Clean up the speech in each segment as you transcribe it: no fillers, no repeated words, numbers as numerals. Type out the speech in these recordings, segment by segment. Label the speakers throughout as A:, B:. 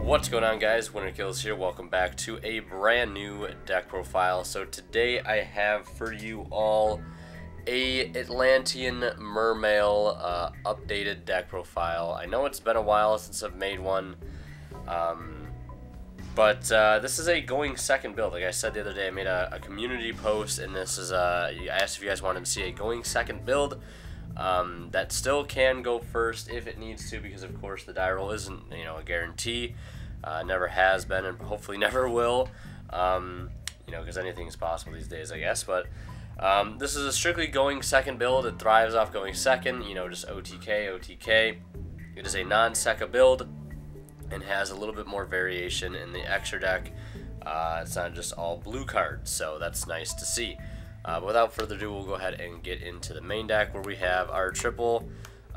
A: What's going on, guys? Winter Kills here. Welcome back to a brand new deck profile. So today I have for you all a Atlantean Mermail updated deck profile. I know it's been a while since I've made one, but this is a going second build. Like I said the other day, I made a community post, and this is I asked if you guys wanted to see a going second build. That still can go first if it needs to, because of course the die roll isn't, a guarantee. Never has been, and hopefully never will. Because anything is possible these days, I guess. But this is a strictly going second build. It thrives off going second. Just OTK. It is a non-Sekka build and has a little bit more variation in the extra deck. It's not just all blue cards, so that's nice to see. But without further ado, we'll go ahead and get into the main deck, where we have our triple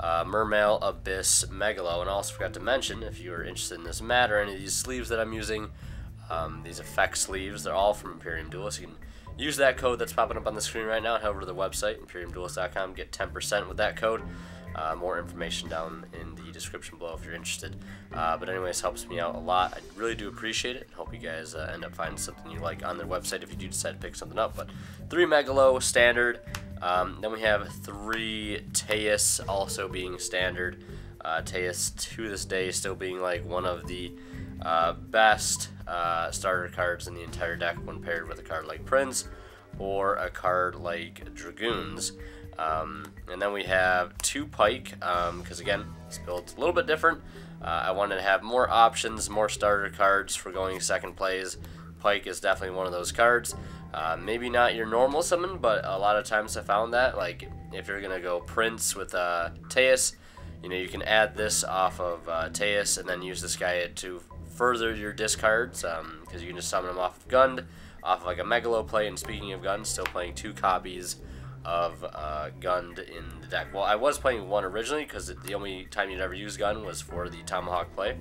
A: Mermail, Abyss, Megalo. And I also forgot to mention, if you are interested in this mat or any of these sleeves that I'm using, these effect sleeves, they're all from Imperium Duelist. You can use that code that's popping up on the screen right now and head over to the website, imperiumduelist.com, get 10% with that code. More information down in the description below if you're interested. But anyways, helps me out a lot. I really do appreciate it. Hope you guys end up finding something you like on their website if you do decide to pick something up. But 3 Megalo standard. Then we have 3 Teus also being standard. Teus to this day still being like one of the best starter cards in the entire deck when paired with a card like Prince or a card like Dragoons. And then we have 2 Pike, because again, this build's a little bit different. I wanted to have more options, more starter cards for going second plays. Pike is definitely one of those cards. Maybe not your normal summon, but a lot of times I found that, like, if you're going to go Prince with Teus, you can add this off of Teus and then use this guy to further your discards, because you can just summon him off of Gund, off of like a Megalo play. And speaking of Gund, still playing 2 copies of Gund in the deck. Well, I was playing 1 originally, because the only time you'd ever use Gund was for the Tomahawk play,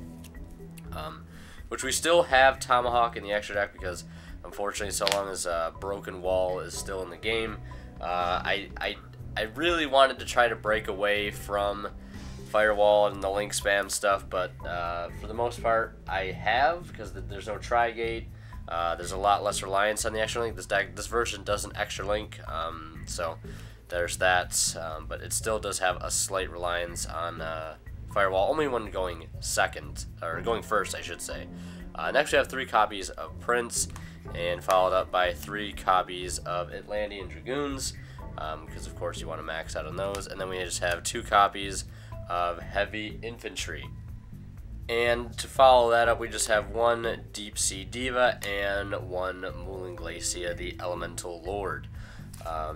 A: which we still have Tomahawk in the extra deck, because unfortunately, so long as Broken Wall is still in the game, I really wanted to try to break away from Firewall and the link spam stuff, but for the most part I have, because there's no Tri-Gate. There's a lot less reliance on the extra link. This version doesn't extra link, so there's that. But it still does have a slight reliance on Firewall, only when going second, or going first, I should say. Next we have 3 copies of Prince, and followed up by 3 copies of Atlantean Dragoons, because of course you want to max out on those. And then we just have 2 copies of Heavy Infantry. And to follow that up, we just have 1 Deep Sea Diva and 1 Mooling Glacia, the Elemental Lord.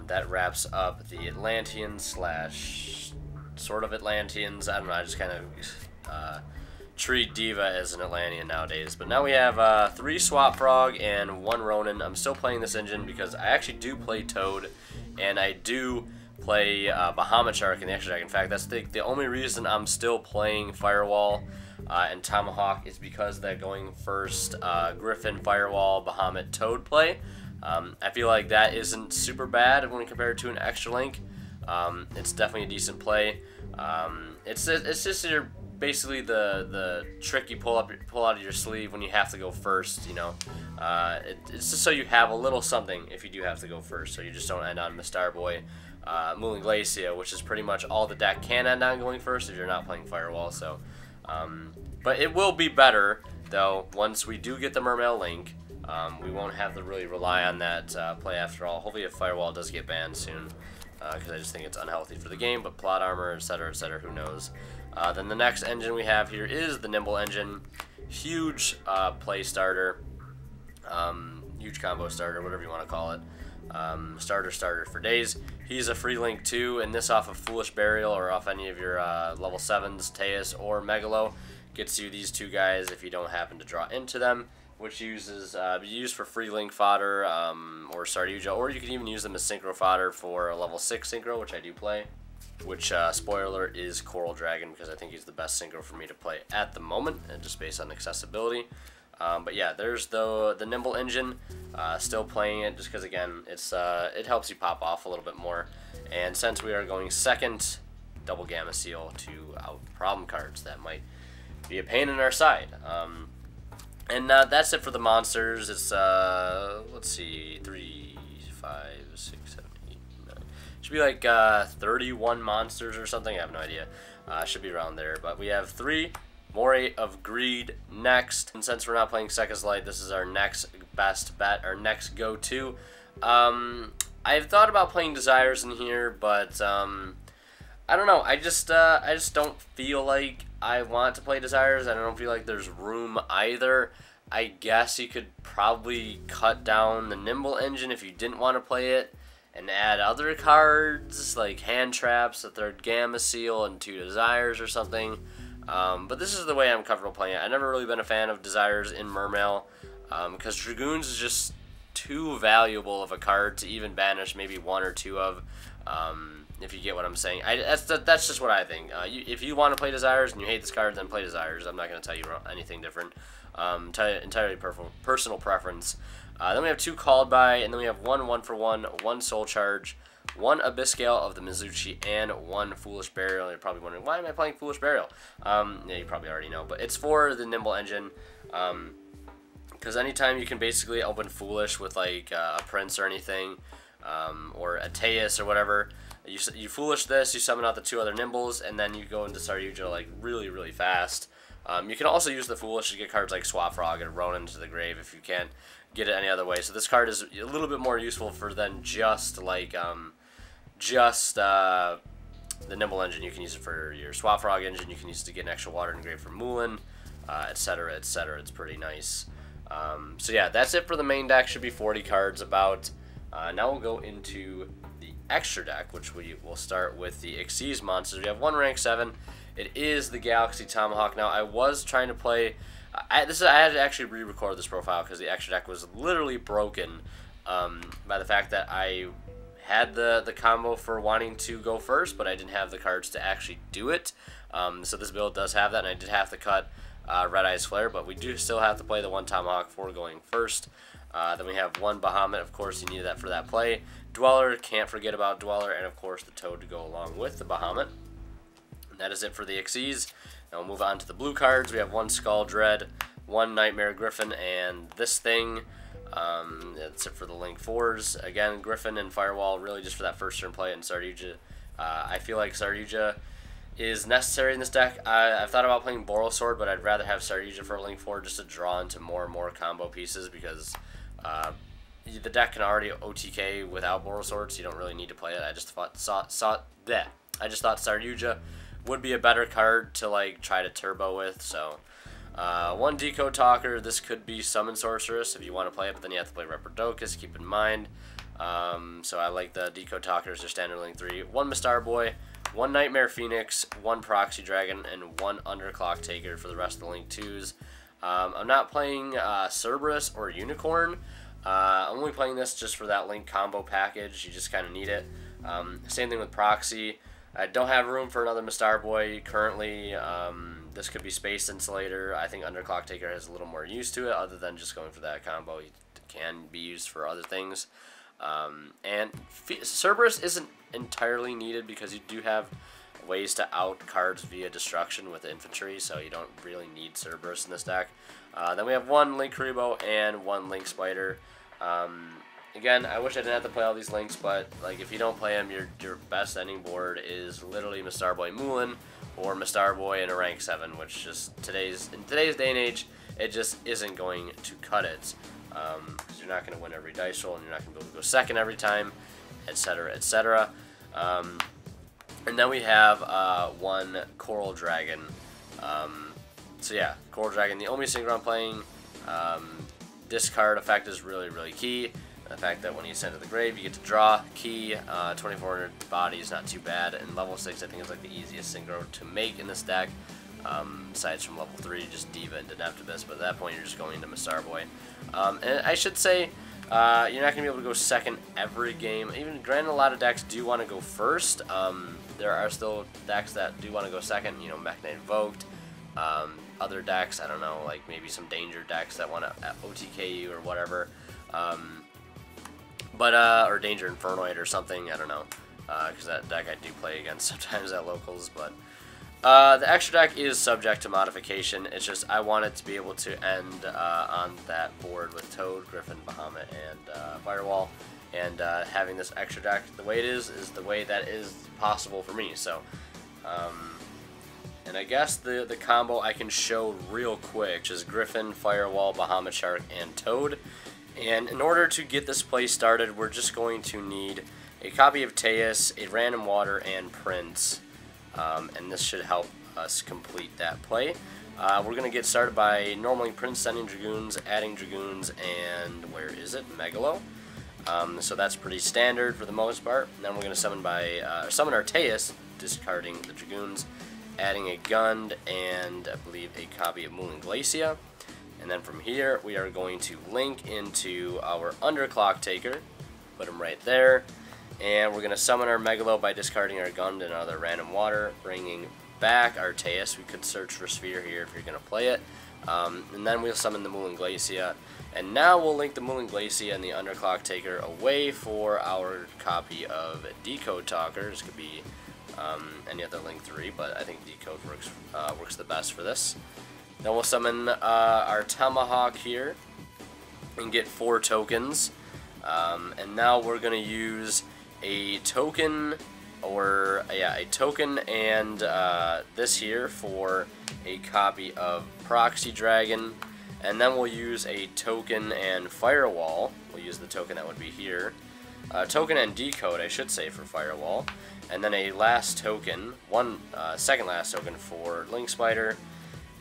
A: That wraps up the Atlanteans slash sort of Atlanteans. I don't know, I just kind of treat Diva as an Atlantean nowadays. But now we have 3 Swap Frog and 1 Ronin. I'm still playing this engine because I actually do play Toad, and I do play Bahamut Shark in the extra deck. In fact, that's the only reason I'm still playing Firewall and Tomahawk, is because that going first Griffin, Firewall, Bahamut, Toad play. I feel like that isn't super bad when compared to an extra link. It's definitely a decent play. It's just basically the trick you pull out of your sleeve when you have to go first. It's just so you have a little something if you do have to go first, so you just don't end on the Starboy, Mooling Glacia, which is pretty much all the deck can end on going first if you're not playing Firewall. So, but it will be better though once we do get the Mermail link. We won't have to really rely on that play after all. Hopefully, if Firewall does get banned soon, because I just think it's unhealthy for the game. But plot armor, etc., who knows? Then the next engine we have here is the Nimble engine. Huge play starter, huge combo starter, whatever you want to call it. Starter for days. He's a free link too, and this off of Foolish Burial or off any of your level 7s, Teus or Megalo, gets you these 2 guys if you don't happen to draw into them, which uses used for free link fodder or Sarduja, or you can even use them as synchro fodder for a level 6 synchro, which I do play. Which, spoiler, is Coral Dragon, because I think he's the best synchro for me to play at the moment, and just based on accessibility. But yeah, there's the Nimble engine. Still playing it just because, again, it helps you pop off a little bit more. And since we are going second, double Gamma Seal to out problem cards that might be a pain in our side. And that's it for the monsters. It's, let's see, 3, 5, 6, 7, 8, 9. Should be like 31 monsters or something. I have no idea. Should be around there. But we have 3 Moray of Greed next. And since we're not playing Second's Light, this is our next best bet, our next go-to. I've thought about playing Desires in here, but I don't know. I just don't feel like I want to play Desires. I don't feel like there's room either. I guess you could probably cut down the Nimble Engine if you didn't want to play it and add other cards like Hand Traps, a 3rd Gamma Seal, and 2 Desires or something. But this is the way I'm comfortable playing it. I've never really been a fan of Desires in Mermail because Dragoons is just too valuable of a card to even banish maybe 1 or 2 of. If you get what I'm saying. That's just what I think. If you want to play Desires and you hate this card, then play Desires. I'm not going to tell you anything different. Entirely personal preference. Then we have 2 Called By, and then we have 1 1-for-1, 1 Soul Charge, 1 Abyss Scale of the Mizuchi, and 1 Foolish Burial. You're probably wondering, why am I playing Foolish Burial? Yeah, you probably already know, but it's for the Nimble Engine. Because anytime you can basically open Foolish with like a Prince or anything, or a Teus or whatever, you Foolish this, you summon out the 2 other Nimbles, and then you go into Saryuja like really fast. You can also use the Foolish to get cards like Swap Frog and Ronin to the grave if you can't get it any other way. So this card is a little bit more useful for than just like the Nimble Engine. You can use it for your Swap Frog engine. You can use it to get an extra water engraved for Mulan, etc., etc. It's pretty nice. So yeah, that's it for the main deck. Should be 40 cards about. Now we'll go into the extra deck, which we will start with the Xyz monsters. We have 1 rank 7. It is the Galaxy Tomahawk. Now, I was trying to play... I had to actually re-record this profile because the extra deck was literally broken by the fact that I had the combo for wanting to go first, but I didn't have the cards to actually do it. So this build does have that, and I did have to cut Red Eyes Flare, but we do still have to play the 1 Tomahawk for going first. Then we have 1 Bahamut. Of course, you needed that for that play. Dweller, can't forget about Dweller, and of course the Toad to go along with the Bahamut. And that is it for the Xyz. Now we'll move on to the blue cards. We have 1 Skull Dread, 1 Nightmare Griffin, and this thing. That's it for the Link 4s. Again, Griffin and Firewall really just for that first turn play, and Saryuja. I feel like Saryuja is necessary in this deck. I've thought about playing Borosword, but I'd rather have Saryuja for a Link 4 just to draw into more and more combo pieces because the deck can already OTK without Borosword, so you don't really need to play it. I just thought Saryuja would be a better card to like try to turbo with. So 1 Decode Talker. This could be Summon Sorceress if you want to play it, but then you have to play Reprodocus. Keep in mind. So I like the Decode Talker as your standard Link 3. 1 Mistar Boy, 1 Nightmare Phoenix, 1 Proxy Dragon, and 1 Underclock Taker for the rest of the Link 2s. I'm not playing Cerberus or Unicorn. I'm only playing this just for that Link combo package. You just kind of need it. Same thing with Proxy. I don't have room for another Mistar Boy currently. This could be Space Insulator. I think Underclock Taker has a little more use to it other than just going for that combo. It can be used for other things. And Cerberus isn't entirely needed because you do have ways to out cards via destruction with infantry, so you don't really need Cerberus in this deck. Then we have 1 Link Kuriboh and 1 Link Spider. Again, I wish I didn't have to play all these links, but like if you don't play them, your best ending board is literally Mistar Boy Mulan or Mistar Boy in a rank 7, which just in today's day and age, it just isn't going to cut it. Because you're not going to win every dice roll, and you're not going to be able to go second every time, etc., etc. And then we have 1 Coral Dragon. So yeah, Coral Dragon, the only synchro I'm playing. Discard effect is really key. The fact that when you send to the grave, you get to draw key. 2400 body is not too bad, and level 6 I think is like the easiest synchro to make in this deck. Besides from level 3, just Diva and Deneptibus, but at that point you're just going into Mistar Boy. And I should say, you're not going to be able to go second every game. Even granted, a lot of decks do want to go first. There are still decks that do want to go second, you know, Mech Knight Invoked. Other decks, I don't know, like maybe some Danger decks that want to OTK you or whatever. Or Danger Infernoid or something, I don't know. Because that deck I do play against sometimes at locals, but The extra deck is subject to modification. It's just I want it to be able to end on that board with Toad, Griffin, Bahamut, and Firewall. And having this extra deck the way it is the way that is possible for me. So, and I guess the combo I can show real quick, which is Griffin, Firewall, Bahamut Shark, and Toad. And in order to get this play started, we're just going to need a copy of Teus, a random water, and Prince. And this should help us complete that play. We're going to get started by normally Prince sending Dragoons, adding Dragoons, and where is it? Megalo. So that's pretty standard for the most part. And then we're going to summon our Teus, discarding the Dragoons, adding a Gund, and I believe a copy of Moon Glacia. And then from here, we are going to link into our Underclock Taker, put him right there. And we're going to summon our Megalo by discarding our Gund and another random water, bringing back our Teus. We could search for Sphere here if you're going to play it. And then we'll summon the Moon Glacia. And now we'll link the Moon Glacia and the Underclock Taker away for our copy of Decode Talker. This could be any other link 3, but I think Decode works the best for this. Then we'll summon our Tomahawk here and get 4 tokens. And now we're going to use a token, a token and this here for a copy of Proxy Dragon, and then we'll use a token and Firewall. We'll use the token that would be here, token and Decode, I should say, for Firewall, and then a last token, second last token for Link Spider,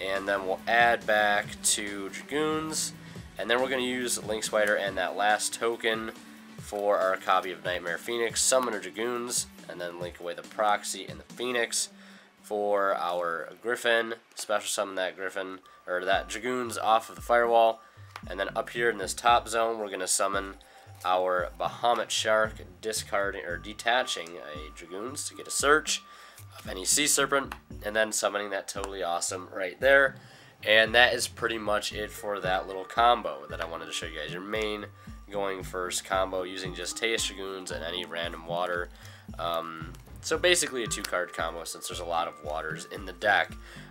A: and then we'll add back 2 Dragoons, and then we're going to use Link Spider and that last token for our copy of Nightmare Phoenix, summon our Dragoons, and then link away the Proxy and the Phoenix for our Griffin, special summon that Griffin, or that Dragoons off of the Firewall, and then up here in this top zone, we're going to summon our Bahamut Shark, discarding or detaching a Dragoons to get a search of any Sea Serpent, and then summoning that totally awesome right there. And that is pretty much it for that little combo that I wanted to show you guys. Your main going first combo using just Teus Dragoons and any random water. So basically a 2-card combo since there's a lot of waters in the deck.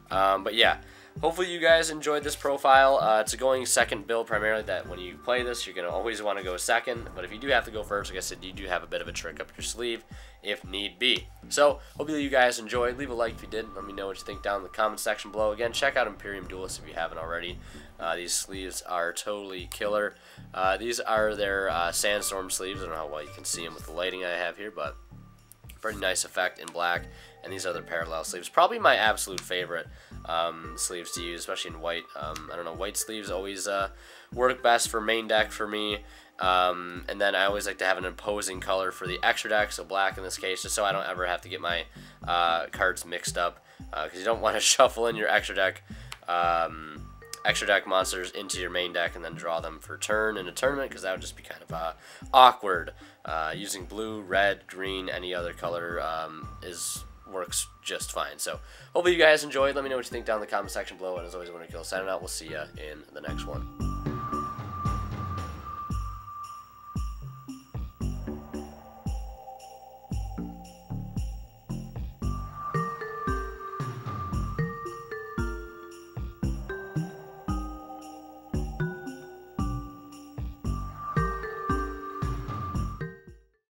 A: But yeah, hopefully you guys enjoyed this profile. It's a going second build primarily, that when you play this you're going to always want to go second. But if you do have to go first, like I said, you do have a bit of a trick up your sleeve if need be. So hopefully you guys enjoyed. Leave a like if you did. Let me know what you think down in the comment section below. Again, check out Imperium Duelist if you haven't already. These sleeves are totally killer. These are their Sandstorm sleeves. I don't know how well you can see them with the lighting I have here, but pretty nice effect in black. And these are their parallel sleeves. Probably my absolute favorite sleeves to use, especially in white. I don't know, white sleeves always work best for main deck for me. And then I always like to have an imposing color for the extra deck, so black in this case, just so I don't ever have to get my cards mixed up, because you don't want to shuffle in your extra deck monsters into your main deck and then draw them for turn in a tournament, because that would just be kind of awkward. Using blue, red, green, any other color works just fine. So hopefully you guys enjoyed. Let me know what you think down in the comment section below, and as always, when I kill signing out, we'll see you in the next one.